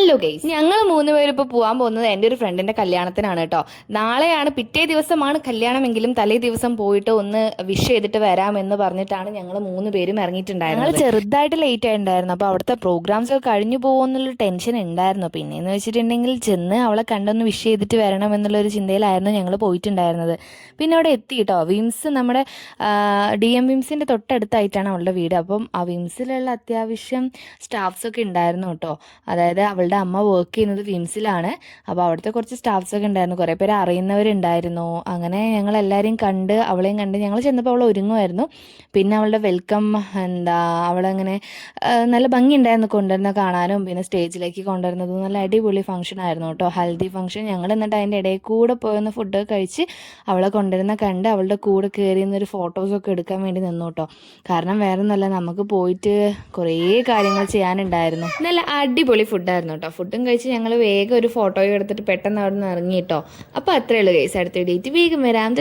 Hello guys, ഞങ്ങൾ 3 പേരും ഇപ്പോൾ പോകാൻ പോകുന്നത് എൻ്റെ ഒരു ഫ്രണ്ടിന്റെ കല്യാണത്തിനാണ് കേട്ടോ. നാളെയാണ്, പിറ്റേ ദിവസമാണ് കല്യാണമെങ്കിലും തലേ ദിവസം പോയിട്ട് ഒന്ന് വിഷ് ചെയ്തിട്ട് വരാമെന്ന് പറഞ്ഞിട്ടാണ് ഞങ്ങൾ 3 പേരും ഇറങ്ങിയിട്ടുണ്ടായിരുന്നത്. ഞങ്ങൾ ചെറുതായിട്ട് ലേറ്റ് ആയിട്ടുണ്ടായിരുന്നു. അപ്പോൾ അവിടുത്തെ പ്രോഗ്രാംസ് ഒക്കെ കഴിഞ്ഞു പോകുമെന്നുള്ള ടെൻഷൻ ഉണ്ടായിരുന്നു. പിന്നെയെന്ന് വെച്ചിട്ടുണ്ടെങ്കിൽ ചെന്ന് അവളെ കണ്ടൊന്ന് വിഷ് ചെയ്തിട്ട് വരണം എന്നുള്ളൊരു ചിന്തയിലായിരുന്നു ഞങ്ങൾ പോയിട്ടുണ്ടായിരുന്നത്. പിന്നെ അവിടെ എത്തി കേട്ടോ. വിംസ്, നമ്മുടെ DM വിംസിൻ്റെ തൊട്ടടുത്തായിട്ടാണ് അവളുടെ വീട്. അപ്പം ആ വിംസിലുള്ള അത്യാവശ്യം സ്റ്റാഫ്സൊക്കെ ഉണ്ടായിരുന്നു കേട്ടോ. അതായത് അവളുടെ അമ്മ വർക്ക് ചെയ്യുന്നത് വിംസിലാണ്. അപ്പോൾ അവിടുത്തെ കുറച്ച് സ്റ്റാഫ്സൊക്കെ ഉണ്ടായിരുന്നു, കുറേ പേര് അറിയുന്നവരുണ്ടായിരുന്നു. അങ്ങനെ ഞങ്ങൾ എല്ലാവരെയും കണ്ട്, അവളെയും കണ്ട് ഞങ്ങൾ ചെന്നപ്പോൾ അവൾ ഒരുങ്ങുമായിരുന്നു. പിന്നെ അവളുടെ വെൽക്കം അവളങ്ങനെ നല്ല ഭംഗി ഉണ്ടായിരുന്നു കൊണ്ടുവരുന്ന കാണാനും. പിന്നെ സ്റ്റേജിലേക്ക് കൊണ്ടുവരുന്നത് നല്ല അടിപൊളി ഫംഗ്ഷൻ ആയിരുന്നു കേട്ടോ, ഹൽദി ഫംഗ്ഷൻ. ഞങ്ങൾ എന്നിട്ട് അതിൻ്റെ ഇടയിൽ കൂടെ പോയൊന്ന് ഫുഡൊക്കെ കഴിച്ച് അവളെ കൊണ്ടുവരുന്ന കണ്ട് അവളുടെ കൂടെ കയറി നിന്നൊരു ഫോട്ടോസൊക്കെ എടുക്കാൻ വേണ്ടി നിന്നു കേട്ടോ. കാരണം വേറെ ഒന്നുമല്ല, നമുക്ക് പോയിട്ട് കുറേ കാര്യങ്ങൾ ചെയ്യാനുണ്ടായിരുന്നു. നല്ല അടിപൊളി ഫുഡായിരുന്നു കേട്ടോ. ഫുഡും കഴിച്ച് ഞങ്ങൾ വേഗം ഒരു ഫോട്ടോയും എടുത്തിട്ട് പെട്ടെന്ന് അവിടെ നിന്ന് ഇറങ്ങി കേട്ടോ. അപ്പോൾ അത്രയേ ഉള്ളൂ ഗൈസ്. അടുത്ത ഡേറ്റ് വേഗം വരാം.